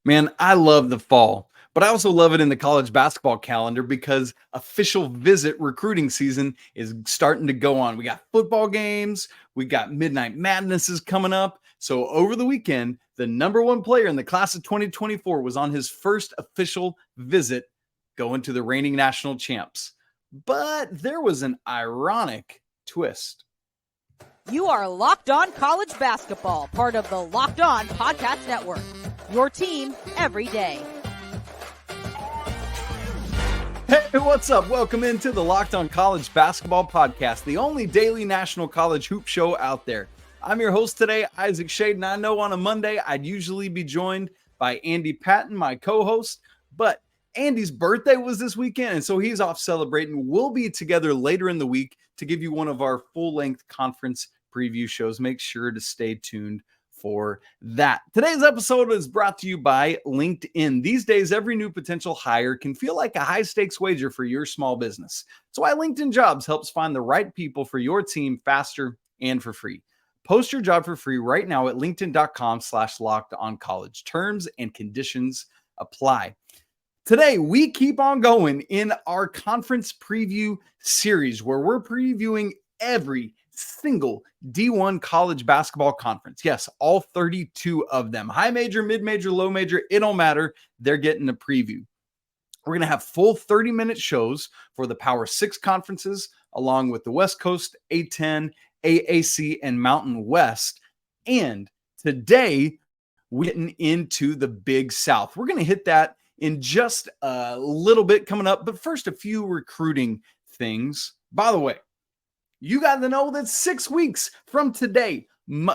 Man, I love the fall, but I also love it in the college basketball calendar because official visit recruiting season is starting to go on. We got football games, we got Midnight Madnesses coming up. So over the weekend, the number one player in the class of 2024 was on his first official visit going to the reigning national champs. But there was an ironic twist. You are Locked On College Basketball, part of the Locked On Podcast Network. Your team every day. Hey, what's up? Welcome into the Locked On College Basketball Podcast, the only daily national college hoop show out there. I'm your host today, Isaac Shade, and I know on a Monday I'd usually be joined by Andy Patton, my co-host, but Andy's birthday was this weekend, and so he's off celebrating. We'll be together later in the week to give you one of our full-length conference preview shows. Make sure to stay tuned for that. Today's episode is brought to you by LinkedIn. These days, every new potential hire can feel like a high-stakes wager for your small business. That's why LinkedIn Jobs helps find the right people for your team faster and for free. Post your job for free right now at linkedin.com/lockedoncollege. Terms and conditions apply. Today, we keep on going in our conference preview series where we're previewing every single D1 college basketball conference. Yes, all 32 of them. High major, mid-major, low major, it don't matter. They're getting a preview. We're going to have full 30-minute shows for the Power 6 conferences, along with the West Coast, A10, AAC, and Mountain West. And today, we're getting into the Big South. We're going to hit that in just a little bit coming up. But first, a few recruiting things. By the way, you got to know that 6 weeks from today,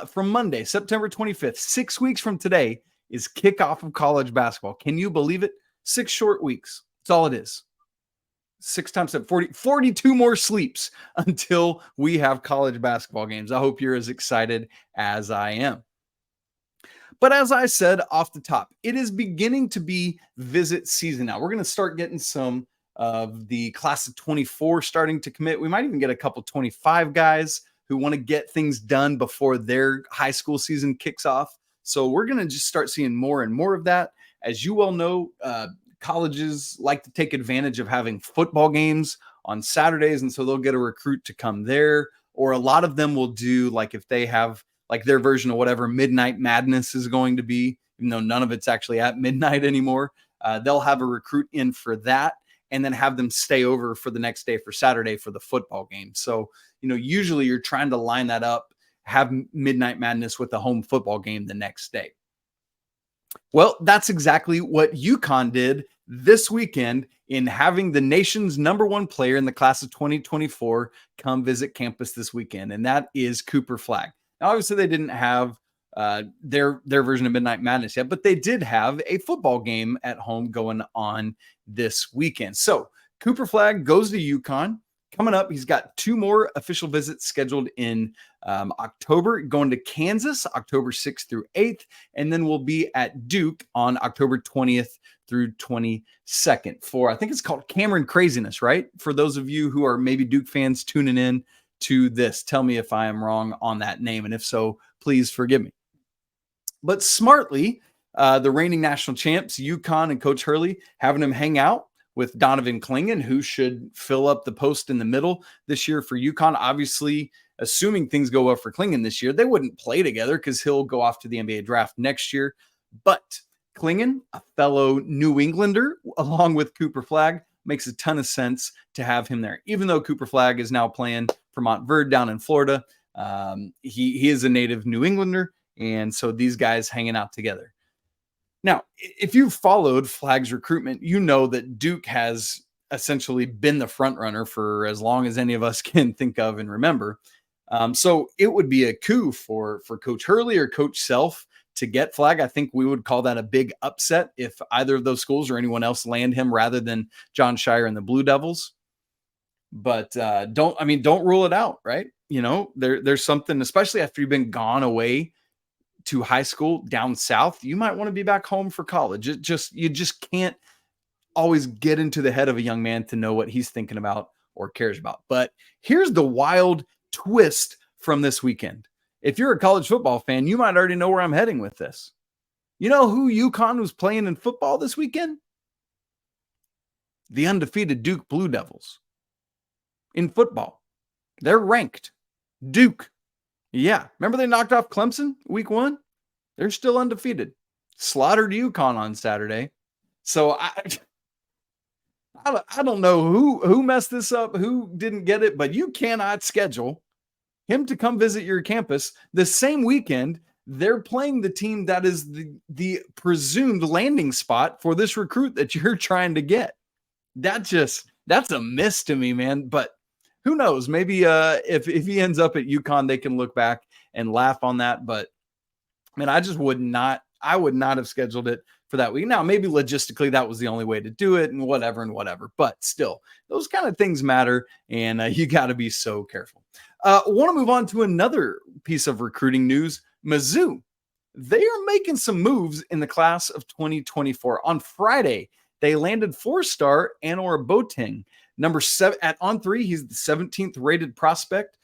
from Monday, September 25th, 6 weeks from today is kickoff of college basketball. Can you believe it? 6 short weeks. That's all it is. 6 times 7, 42 more sleeps until we have college basketball games. I hope you're as excited as I am. But as I said off the top, it is beginning to be visit season now. We're going to start getting some of the class of 24 starting to commit. We might even get a couple 25 guys who want to get things done before their high school season kicks off. So we're going to just start seeing more and more of that. As you well know, colleges like to take advantage of having football games on Saturdays, and so they'll get a recruit to come there. Or a lot of them will do, like if they have like their version of whatever Midnight Madness is going to be, even though none of it's actually at midnight anymore, they'll have a recruit in for that, and then have them stay over for the next day for Saturday for the football game. So, usually you're trying to line that up, have Midnight Madness with the home football game the next day. Well, that's exactly what UConn did this weekend in having the nation's number one player in the class of 2024 come visit campus this weekend, and that is Cooper Flagg. Now, obviously, they didn't have their version of Midnight Madness yet, but they did have a football game at home going on this weekend. So Cooper Flagg goes to UConn. Coming up, he's got 2 more official visits scheduled in October, going to Kansas, October 6th through 8th, and then we'll be at Duke on October 20th through 22nd for, I think it's called Cameron Craziness, right? For those of you who are maybe Duke fans tuning in to this, tell me if I am wrong on that name, and if so, please forgive me. But smartly, the reigning national champs, UConn and Coach Hurley, having him hang out with Donovan Klinger, who should fill up the post in the middle this year for UConn. Obviously, assuming things go well for Klinger this year, they wouldn't play together because he'll go off to the NBA draft next year. But Klinger, a fellow New Englander, along with Cooper Flagg, makes a ton of sense to have him there. Even though Cooper Flagg is now playing for Montverde down in Florida, he is a native New Englander, and so these guys hanging out together. Now, if you've followed Flagg's recruitment, you know that Duke has essentially been the front runner for as long as any of us can think of and remember. So it would be a coup for Coach Hurley or Coach Self to get Flagg. I think we would call that a big upset if either of those schools or anyone else land him rather than John Shire and the Blue Devils. But don't rule it out, right? There's something, especially after you've been gone away to high school down south, you might want to be back home for college. You just can't always get into the head of a young man to know what he's thinking about or cares about. But here's the wild twist from this weekend. If you're a college football fan, you might already know where I'm heading with this. You know who UConn was playing in football this weekend? The undefeated Duke Blue Devils. In football, they're ranked. Duke. Yeah. Remember they knocked off Clemson week 1? They're still undefeated. Slaughtered UConn on Saturday. So I don't know who messed this up, who didn't get it, but you cannot schedule him to come visit your campus the same weekend they're playing the team that is the presumed landing spot for this recruit that you're trying to get. That's a miss to me, man. But who knows? Maybe if he ends up at UConn, they can look back and laugh on that. But man, I would not have scheduled it for that week. Now, maybe logistically that was the only way to do it and whatever. But still, those kind of things matter, and you got to be so careful. Want to move on to another piece of recruiting news. Mizzou, they are making some moves in the class of 2024. On Friday, they landed 4-star Annor Boateng, number 7 at On3. He's the 17th rated prospect.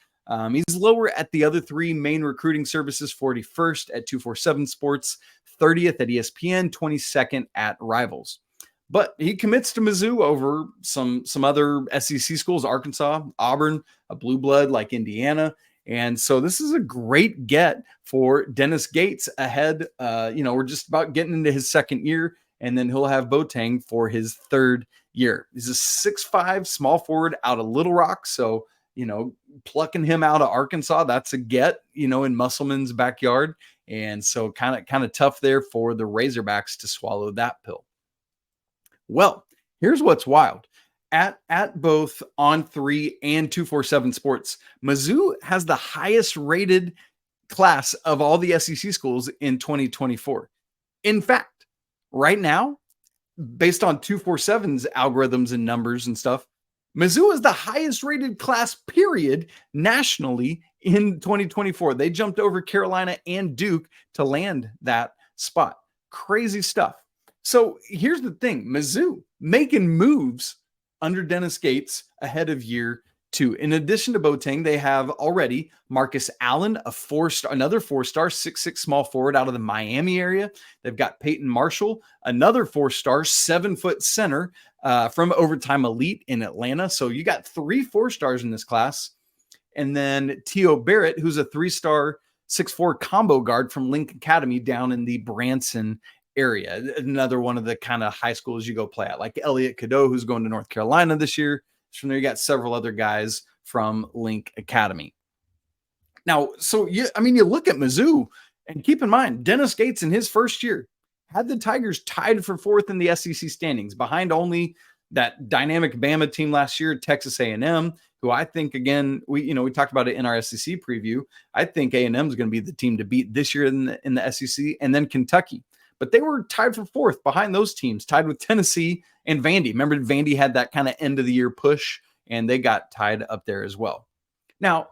He's lower at the other 3 main recruiting services: 41st at 247 Sports, 30th at ESPN, 22nd at Rivals. But he commits to Mizzou over some other SEC schools: Arkansas, Auburn, a blue blood like Indiana. And so this is a great get for Dennis Gates ahead. We're just about getting into his 2nd year, and then he'll have Boateng for his 3rd year. He's a 6'5" small forward out of Little Rock. So, plucking him out of Arkansas, that's a get, in Musselman's backyard. And so kind of tough there for the Razorbacks to swallow that pill. Well, here's what's wild. At both On3 and 247 Sports, Mizzou has the highest rated class of all the SEC schools in 2024. In fact, right now, based on 247's algorithms and numbers and stuff, Mizzou is the highest rated class, period, nationally in 2024. They jumped over Carolina and Duke to land that spot. Crazy stuff. So here's the thing. Mizzou making moves under Dennis Gates ahead of year 2. In addition to Boateng, they have already Marcus Allen, another 4-star, 6'6" small forward out of the Miami area. They've got Peyton Marshall, another 4-star, 7-foot center from Overtime Elite in Atlanta. So you got 3 4-stars in this class. And then Tio Barrett, who's a 3-star, 6'4" combo guard from Link Academy down in the Branson area. Another one of the kind of high schools you go play at, like Elliot Cadeau, who's going to North Carolina this year. From there, you got several other guys from Link Academy. Now, so you look at Mizzou, and keep in mind, Dennis Gates in his first year had the Tigers tied for 4th in the SEC standings, behind only that dynamic Bama team last year, Texas A&M, who I think, again, we talked about it in our SEC preview. I think A&M is going to be the team to beat this year in the SEC, and then Kentucky. But they were tied for 4th behind those teams, tied with Tennessee and Vandy. Remember, Vandy had that kind of end of the year push, and they got tied up there as well. Now,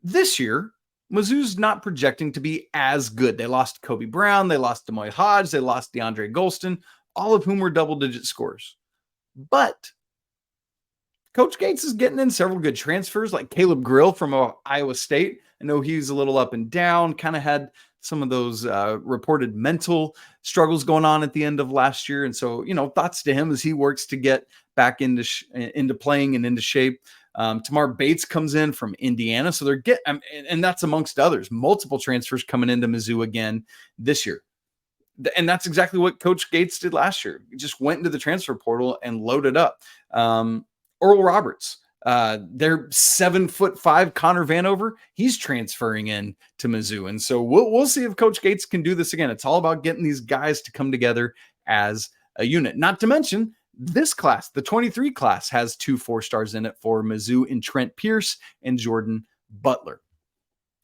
this year, Mizzou's not projecting to be as good. They lost Kobe Brown, they lost Demoy Hodge, they lost DeAndre Golston, all of whom were double-digit scores. But Coach Gates is getting in several good transfers, like Caleb Grill from Iowa State. I know he's a little up and down, kind of had some of those reported mental struggles going on at the end of last year. And so, thoughts to him as he works to get back into playing and into shape. Tamar Bates comes in from Indiana. So and that's amongst others, multiple transfers coming into Mizzou again this year. And that's exactly what Coach Gates did last year. He just went into the transfer portal and loaded up. Earl Roberts, their 7'5" Connor Vanover, he's transferring in to Mizzou. And so we'll see if Coach Gates can do this again. It's all about getting these guys to come together as a unit. Not to mention this class, the 23 class, has 2 4-stars in it for Mizzou in Trent Pierce and Jordan Butler.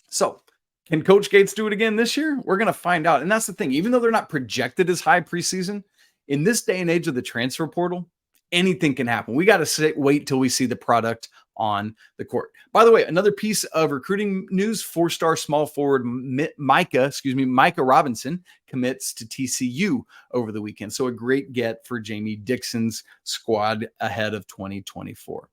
So can Coach Gates do it again this year? We're going to find out. And that's the thing. Even though they're not projected as high preseason, in this day and age of the transfer portal, anything can happen. We got to wait till we see the product on the court. By the way, another piece of recruiting news: 4-star small forward Micah Robinson commits to TCU over the weekend. So a great get for Jamie Dixon's squad ahead of 2024.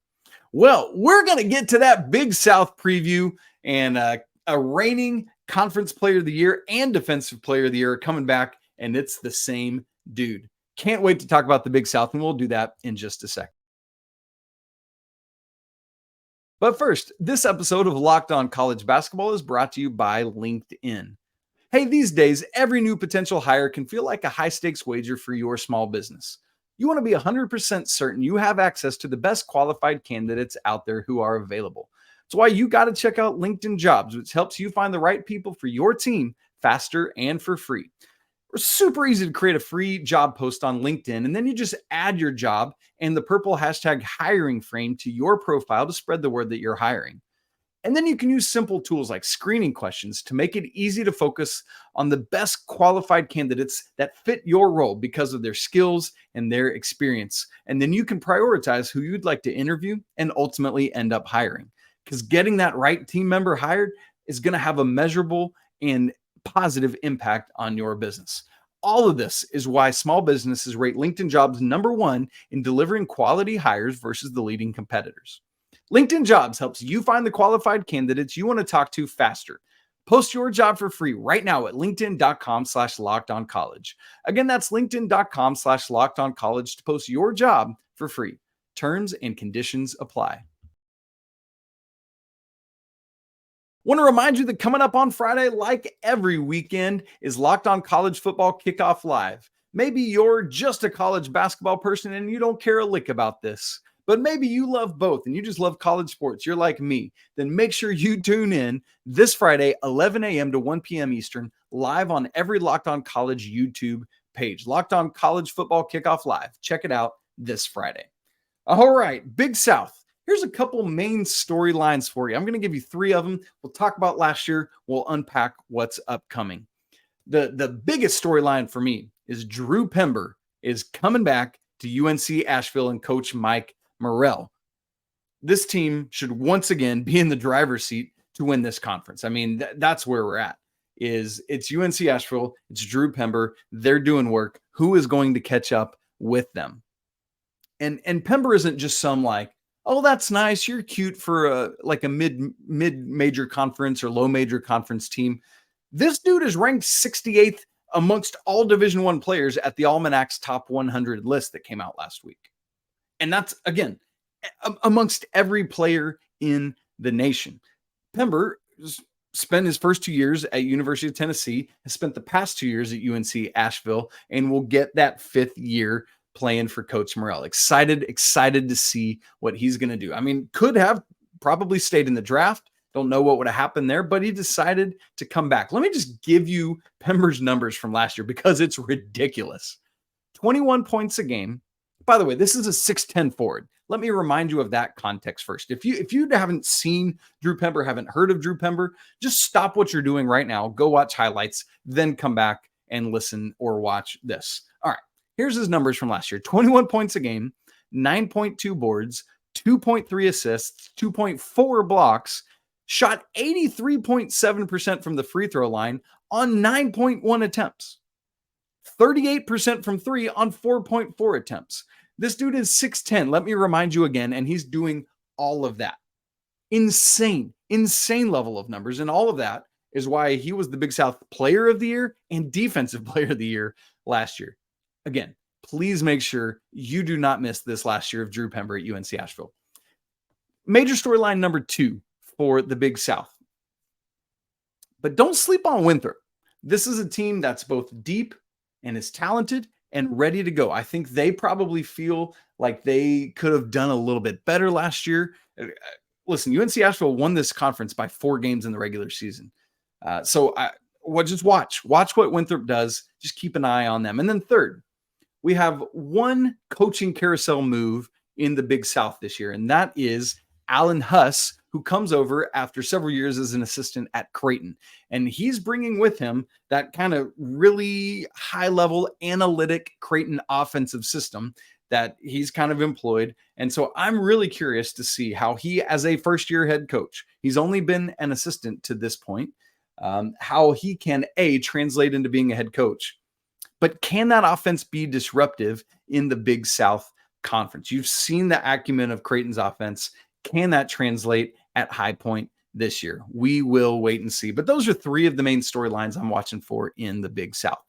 Well, we're going to get to that Big South preview, and a reigning conference player of the year and defensive player of the year coming back and it's the same dude. Can't wait to talk about the Big South, and we'll do that in just a second. But first, this episode of Locked On College Basketball is brought to you by LinkedIn. Hey, these days, every new potential hire can feel like a high-stakes wager for your small business. You want to be 100% certain you have access to the best qualified candidates out there who are available. That's why you got to check out LinkedIn Jobs, which helps you find the right people for your team faster and for free. It's super easy to create a free job post on LinkedIn, and then you just add your job and the purple hashtag hiring frame to your profile to spread the word that you're hiring. And then you can use simple tools like screening questions to make it easy to focus on the best qualified candidates that fit your role because of their skills and their experience. And then you can prioritize who you'd like to interview and ultimately end up hiring. Because getting that right team member hired is going to have a measurable and positive impact on your business. All of this is why small businesses rate LinkedIn Jobs #1 in delivering quality hires versus the leading competitors. LinkedIn Jobs helps you find the qualified candidates you want to talk to faster. Post your job for free right now at linkedin.com/lockedoncollege. Again, that's linkedin.com/lockedoncollege to post your job for free. Terms and conditions apply. Want to remind you that coming up on Friday, like every weekend, is Locked On College Football Kickoff Live. Maybe you're just a college basketball person and you don't care a lick about this, but maybe you love both and you just love college sports. You're like me. Then make sure you tune in this Friday, 11 a.m. to 1 p.m. Eastern, live on every Locked On College YouTube page. Locked On College Football Kickoff Live. Check it out this Friday. All right, Big South. Here's a couple main storylines for you. I'm going to give you 3 of them. We'll talk about last year. We'll unpack what's upcoming. The biggest storyline for me is Drew Pember is coming back to UNC Asheville and coach Mike Morrell. This team should once again be in the driver's seat to win this conference. I mean, that's where we're at. It's UNC Asheville. It's Drew Pember. They're doing work. Who is going to catch up with them? And Pember isn't just some like, oh, that's nice. You're cute for a mid-major conference or low major conference team. This dude is ranked 68th amongst all Division I players at the Almanac's top 100 list that came out last week. And that's, again, amongst every player in the nation. Pember spent his first 2 years at University of Tennessee, has spent the past 2 years at UNC Asheville, and will get that 5th year playing for Coach Morrell. Excited to see what he's going to do. I mean, could have probably stayed in the draft. Don't know what would have happened there, but he decided to come back. Let me just give you Pember's numbers from last year because it's ridiculous. 21 points a game. By the way, this is a 6'10 forward. Let me remind you of that context first. If you haven't seen Drew Pember, haven't heard of Drew Pember, just stop what you're doing right now. Go watch highlights, then come back and listen or watch this. All right. Here's his numbers from last year. 21 points a game, 9.2 boards, 2.3 assists, 2.4 blocks, shot 83.7% from the free throw line on 9.1 attempts, 38% from 3 on 4.4 attempts. This dude is 6'10". Let me remind you again, and he's doing all of that. Insane level of numbers, and all of that is why he was the Big South Player of the Year and Defensive Player of the Year last year. Again, please make sure you do not miss this last year of Drew Pember at UNC Asheville. Major storyline number 2 for the Big South. But don't sleep on Winthrop. This is a team that's both deep and is talented and ready to go. I think they probably feel like they could have done a little bit better last year. Listen, UNC Asheville won this conference by 4 games in the regular season. Just watch what Winthrop does. Just keep an eye on them. And then third, we have one coaching carousel move in the Big South this year, and that is Alan Huss, who comes over after several years as an assistant at Creighton. And he's bringing with him that kind of really high-level analytic Creighton offensive system that he's kind of employed. And so I'm really curious to see how he, as a first-year head coach, he's only been an assistant to this point, how he can, translate into being a head coach. But can that offense be disruptive in the Big South Conference? You've seen the acumen of Creighton's offense. Can that translate at High Point this year? We will wait and see. But those are 3 of the main storylines I'm watching for in the Big South.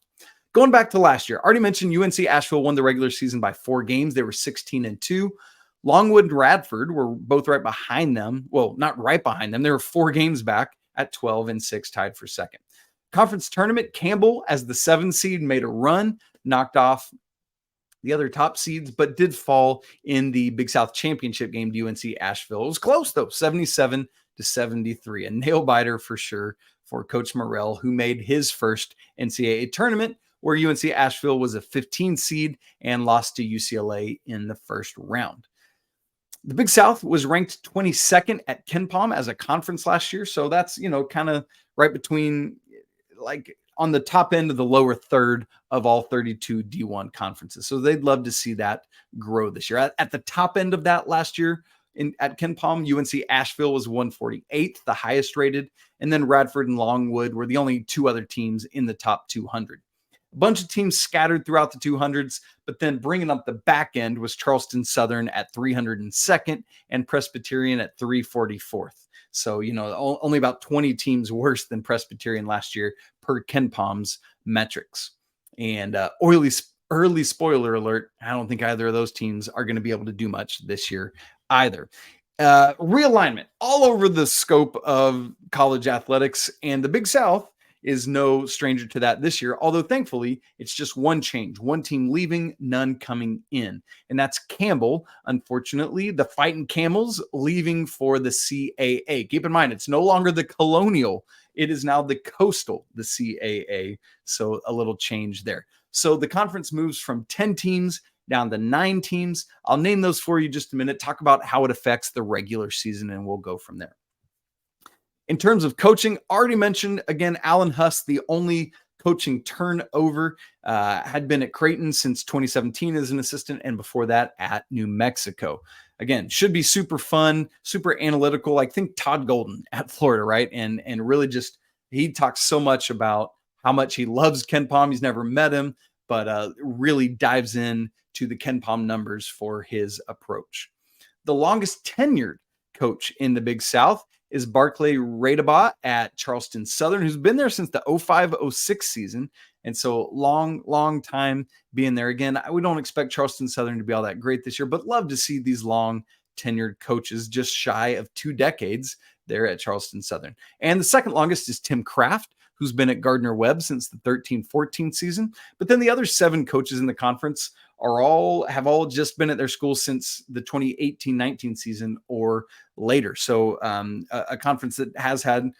Going back to last year, already mentioned UNC Asheville won the regular season by 4 games. They were 16-2. Longwood and Radford were both right behind them. Well, not right behind them. They were 4 games back at 12-6, tied for second. Conference tournament, Campbell, as the 7 seed, made a run, knocked off the other top seeds, but did fall in the Big South Championship game to UNC Asheville. It was close, though, 77-73. A nail-biter for sure for Coach Morrell, who made his first NCAA tournament, where UNC Asheville was a 15 seed and lost to UCLA in the first round. The Big South was ranked 22nd at KenPom as a conference last year. So that's, kind of right between, like, on the top end of the lower third of all 32 D1 conferences. So they'd love to see that grow this year. At the top end of that last year at KenPom, UNC Asheville was 148th, the highest rated. And then Radford and Longwood were the only 2 other teams in the top 200. A bunch of teams scattered throughout the 200s, but then bringing up the back end was Charleston Southern at 302nd and Presbyterian at 344th. So, only about 20 teams worse than Presbyterian last year per KenPom's metrics. And early spoiler alert, I don't think either of those teams are going to be able to do much this year either. Realignment all over the scope of college athletics, and the Big South is no stranger to that this year, although thankfully it's just one change, one team leaving, none coming in. And that's Campbell, unfortunately, the Fighting Camels leaving for the CAA. Keep in mind, it's no longer the Colonial. It is now the Coastal, the CAA. So a little change there. So the conference moves from 10 teams down to 9 teams. I'll name those for you just a minute, talk about how it affects the regular season, and we'll go from there. In terms of coaching, already mentioned, again, Alan Huss, the only coaching turnover, had been at Creighton since 2017 as an assistant, and before that at New Mexico. Again, should be super fun, super analytical. I think Todd Golden at Florida, right? And really just, he talks so much about how much he loves KenPom. He's never met him, but really dives in to the KenPom numbers for his approach. The longest tenured coach in the Big South is Barclay Radabaugh at Charleston Southern, who's been there since the 05-06 season. And so long time being there. Again, we don't expect Charleston Southern to be all that great this year, but love to see these long tenured coaches just shy of 2 decades there at Charleston Southern. And the second longest is Tim Kraft, who's been at Gardner-Webb since the 13-14 season. But then the other 7 coaches in the conference have all just been at their school since the 2018-19 season or later. So a conference that has had,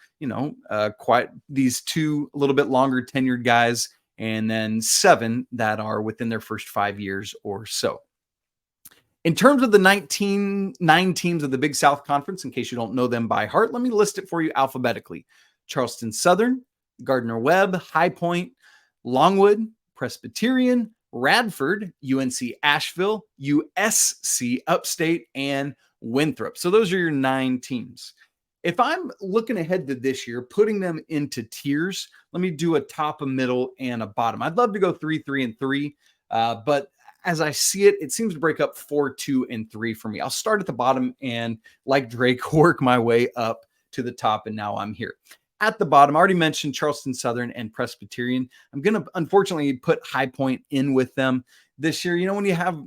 quite these 2 a little bit longer tenured guys, and then 7 that are within their first 5 years or so. In terms of the 9 teams of the Big South Conference, in case you don't know them by heart, let me list it for you alphabetically. Charleston Southern, Gardner-Webb, High Point, Longwood, Presbyterian, Radford, UNC Asheville, USC Upstate, and Winthrop. So those are your 9 teams. If I'm looking ahead to this year, putting them into tiers, let me do a top, a middle, and a bottom. I'd love to go 3, 3, and 3, but as I see it, it seems to break up 4, 2, and 3 for me. I'll start at the bottom and, like Drake, work my way up to the top, and now I'm here. At the bottom, I already mentioned Charleston Southern and Presbyterian. I'm going to, unfortunately, put High Point in with them this year. When you have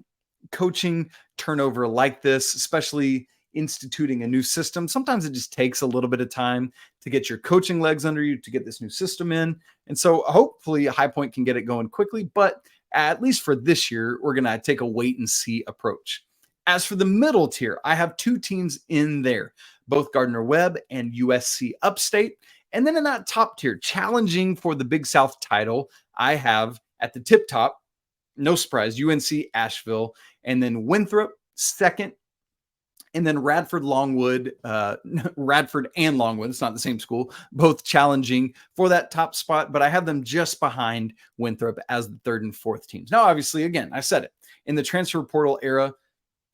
coaching turnover like this, especially instituting a new system, sometimes it just takes a little bit of time to get your coaching legs under you, to get this new system in. And so hopefully High Point can get it going quickly. But at least for this year, we're going to take a wait and see approach. As for the middle tier, I have 2 teams in there, both Gardner-Webb and USC Upstate. And then in that top tier, challenging for the Big South title, I have at the tip top, no surprise, UNC Asheville, and then Winthrop second, and then Radford and Longwood, it's not the same school, both challenging for that top spot, but I have them just behind Winthrop as the 3rd and 4th teams. Now, obviously, again, I said it, in the transfer portal era,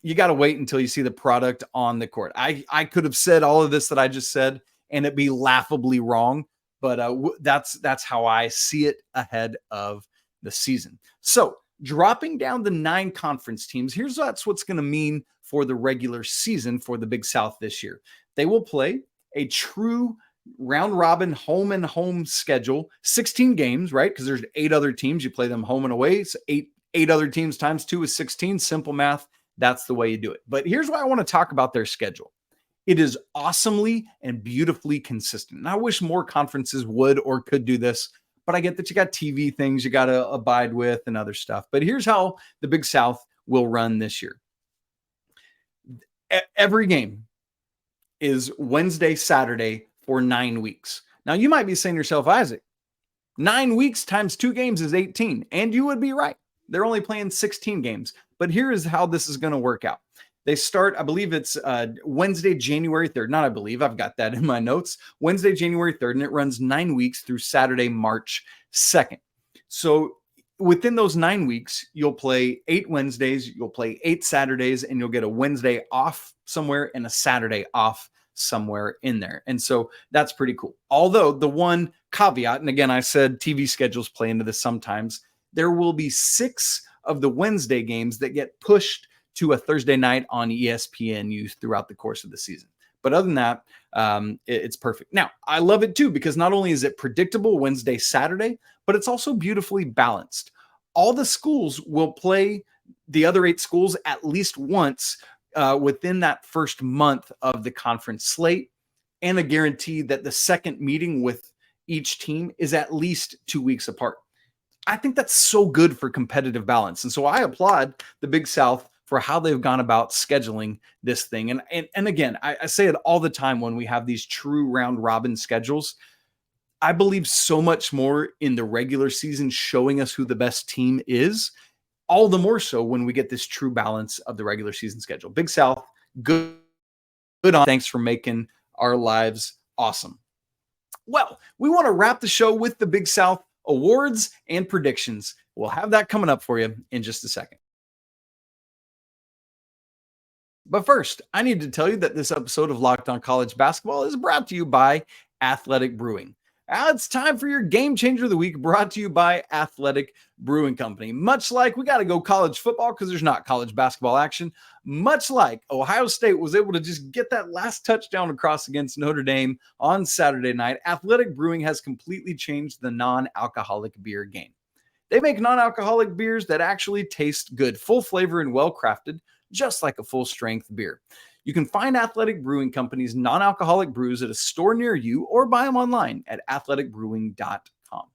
you got to wait until you see the product on the court. I could have said all of this that I just said, and it'd be laughably wrong, but that's how I see it ahead of the season. So dropping down the 9 conference teams, that's what's going to mean for the regular season for the Big South this year. They will play a true round robin home and home schedule, 16 games, right? Because there's 8 other teams. You play them home and away. So eight other teams times 2 is 16. Simple math. That's the way you do it. But here's why I want to talk about their schedule. It is awesomely and beautifully consistent. And I wish more conferences would or could do this, but I get that you got TV things you got to abide with and other stuff. But here's how the Big South will run this year. Every game is Wednesday, Saturday for 9 weeks. Now, you might be saying to yourself, Isaac, 9 weeks times 2 games is 18. And you would be right. They're only playing 16 games. But here is how this is going to work out. They start, I believe it's Wednesday, January 3rd. Not I believe, I've got that in my notes. Wednesday, January 3rd, and it runs 9 weeks through Saturday, March 2nd. So within those 9 weeks, you'll play 8 Wednesdays, you'll play 8 Saturdays, and you'll get a Wednesday off somewhere and a Saturday off somewhere in there. And so that's pretty cool. Although the one caveat, and again, I said TV schedules play into this sometimes, there will be 6 of the Wednesday games that get pushed to a Thursday night on ESPNU throughout the course of the season. But other than that, it's perfect. Now, I love it too, because not only is it predictable Wednesday, Saturday, but it's also beautifully balanced. All the schools will play the other 8 schools at least once within that first month of the conference slate, and a guarantee that the second meeting with each team is at least 2 weeks apart. I think that's so good for competitive balance. And so I applaud the Big South for how they've gone about scheduling this thing. And again, I say it all the time when we have these true round robin schedules. I believe so much more in the regular season showing us who the best team is, all the more so when we get this true balance of the regular season schedule. Big South, good on. Thanks for making our lives awesome. Well, we want to wrap the show with the Big South awards and predictions. We'll have that coming up for you in just a second. But first, I need to tell you that this episode of Locked On College Basketball is brought to you by Athletic Brewing. Now it's time for your Game Changer of the Week, brought to you by Athletic Brewing Company. Much like we got to go college football because there's not college basketball action, much like Ohio State was able to just get that last touchdown across against Notre Dame on Saturday night, Athletic Brewing has completely changed the non-alcoholic beer game. They make non-alcoholic beers that actually taste good, full flavor and well-crafted, just like a full-strength beer. You can find Athletic Brewing Company's non-alcoholic brews at a store near you or buy them online at athleticbrewing.com.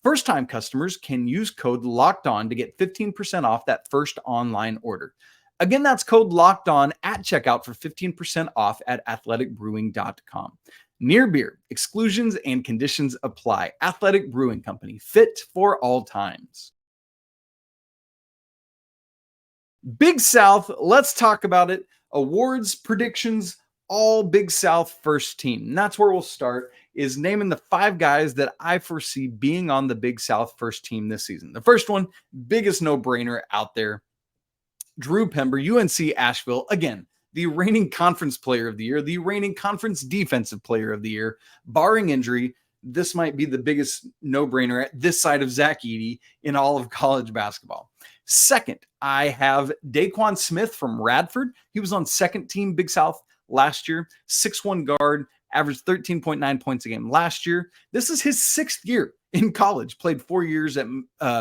First-time customers can use code LOCKEDON to get 15% off that first online order. Again, that's code LOCKEDON at checkout for 15% off at athleticbrewing.com. Near beer, exclusions and conditions apply. Athletic Brewing Company, fit for all times. Big South, let's talk about it. Awards, predictions, all Big South first team. And that's where we'll start, is naming the 5 guys that I foresee being on the Big South first team this season. The first one, biggest no-brainer out there, Drew Pember, UNC Asheville. Again, the reigning conference player of the year, the reigning conference defensive player of the year, barring injury. This might be the biggest no-brainer at this side of Zach Edey in all of college basketball. Second, I have Daquan Smith from Radford. He was on second team Big South last year, 6'1" guard, averaged 13.9 points a game last year. This is his 6th year in college, played 4 years at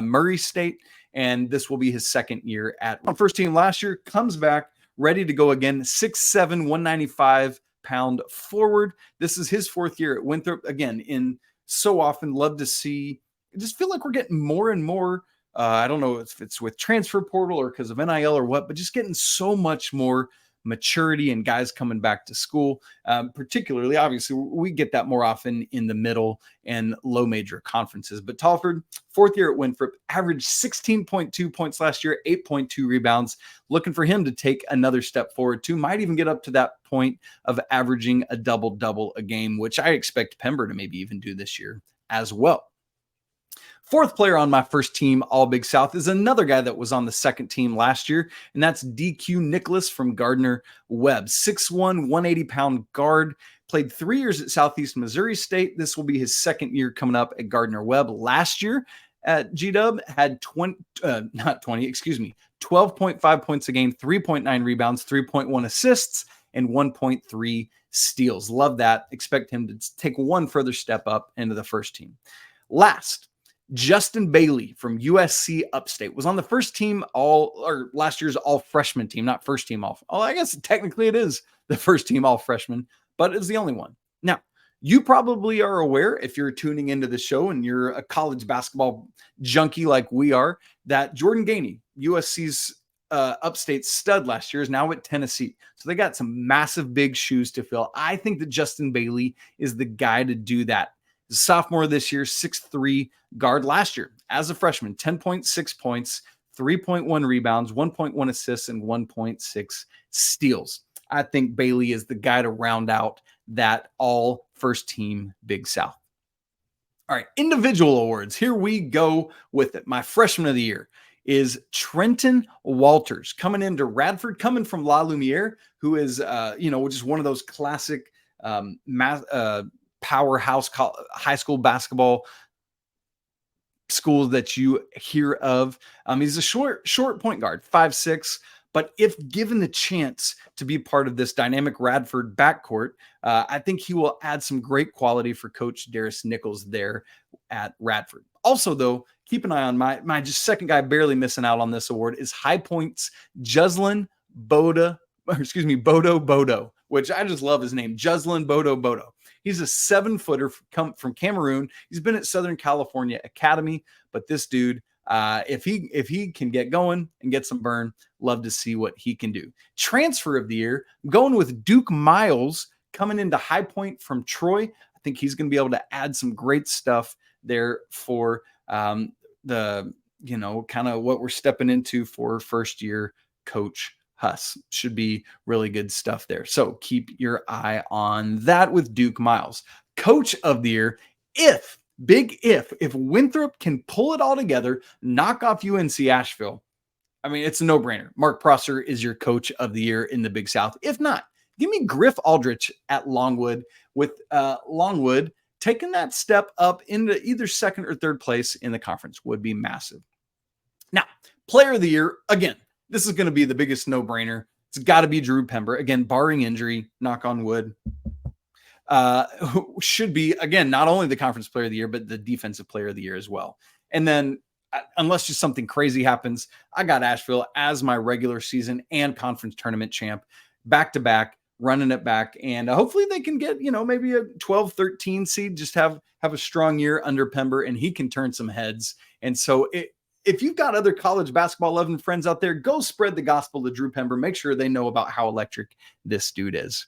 Murray State, and this will be his 2nd year at first team last year. Comes back, ready to go again, 6'7", 195-pound forward. This is his 4th year at Winthrop. Again, in so often, love to see, I just feel like we're getting more and more, I don't know if it's with transfer portal or because of NIL or what, but just getting so much more maturity and guys coming back to school. Particularly, obviously, we get that more often in the middle and low major conferences. But Talford, 4th year at Winthrop, averaged 16.2 points last year, 8.2 rebounds. Looking for him to take another step forward too. Might even get up to that point of averaging a double-double a game, which I expect Pember to maybe even do this year as well. 4th player on my first team All Big South is another guy that was on the 2nd team last year, and that's DQ Nicholas from Gardner-Webb. 6'1", 180-pound guard, played 3 years at Southeast Missouri State. This will be his 2nd year coming up at Gardner-Webb. Last year at G-Dub had 12.5 points a game, 3.9 rebounds, 3.1 assists, and 1.3 steals. Love that. Expect him to take one further step up into the first team. Last, Justin Bailey from USC Upstate was on the first team last year's all freshman team, not first team all. Oh, I guess technically it is the first team all freshman, but it's the only one. Now, you probably are aware, if you're tuning into the show and you're a college basketball junkie like we are, that Jordan Gainey, USC's Upstate stud last year, is now at Tennessee. So they got some massive big shoes to fill. I think that Justin Bailey is the guy to do that. Sophomore this year, 6'3" guard. Last year, as a freshman, 10.6 points, 3.1 rebounds, 1.1 assists, and 1.6 steals. I think Bailey is the guy to round out that all first team Big South. All right, individual awards. Here we go with it. My freshman of the year is Trenton Walters, coming into Radford, coming from La Lumiere, who is, just one of those classic powerhouse high school basketball schools that you hear of. He's a short point guard, 5'6", but if given the chance to be part of this dynamic Radford backcourt, I think he will add some great quality for Coach Darius Nichols there at Radford. Also, though, keep an eye on my just second guy barely missing out on this award is High Point's Bodo, which I just love his name, Juslin Bodo. He's a 7-footer from Cameroon. He's been at Southern California Academy, but this dude, if he can get going and get some burn, love to see what he can do. Transfer of the year, I'm going with Duke Miles, coming into High Point from Troy. I think he's going to be able to add some great stuff there for kind of what we're stepping into for first year Coach Huss. Should be really good stuff there. So keep your eye on that with Duke Miles. Coach of the year, if Winthrop can pull it all together, knock off UNC Asheville, I mean, it's a no-brainer. Mark Prosser is your coach of the year in the Big South. If not, give me Griff Aldrich at Longwood, with Longwood taking that step up into either second or third place in the conference would be massive. Now, player of the year, again, this is going to be the biggest no-brainer. It's got to be Drew Pember. Again, barring injury, knock on wood. Who should be, again, not only the conference player of the year, but the defensive player of the year as well. And then, unless just something crazy happens, I got Asheville as my regular season and conference tournament champ, back-to-back, running it back. And hopefully they can get, maybe a 12-13 seed, just have a strong year under Pember, and he can turn some heads. And so if you've got other college basketball loving friends out there, go spread the gospel to Drew Pember. Make sure they know about how electric this dude is.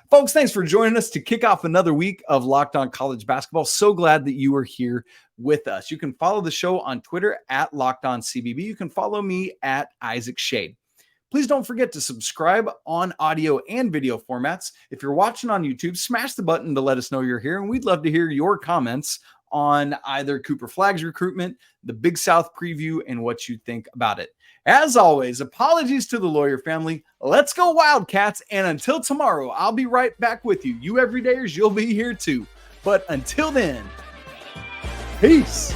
Folks, thanks for joining us to kick off another week of Locked On College Basketball. So glad that you are here with us. You can follow the show on Twitter at LockedOnCBB. You can follow me at Isaac Shade. Please don't forget to subscribe on audio and video formats. If you're watching on YouTube, smash the button to let us know you're here, and we'd love to hear your comments on either Cooper Flagg's recruitment, the Big South preview, and what you think about it. As always, apologies to the lawyer family. Let's go Wildcats. And until tomorrow, I'll be right back with you. You everydayers, you'll be here too. But until then, peace.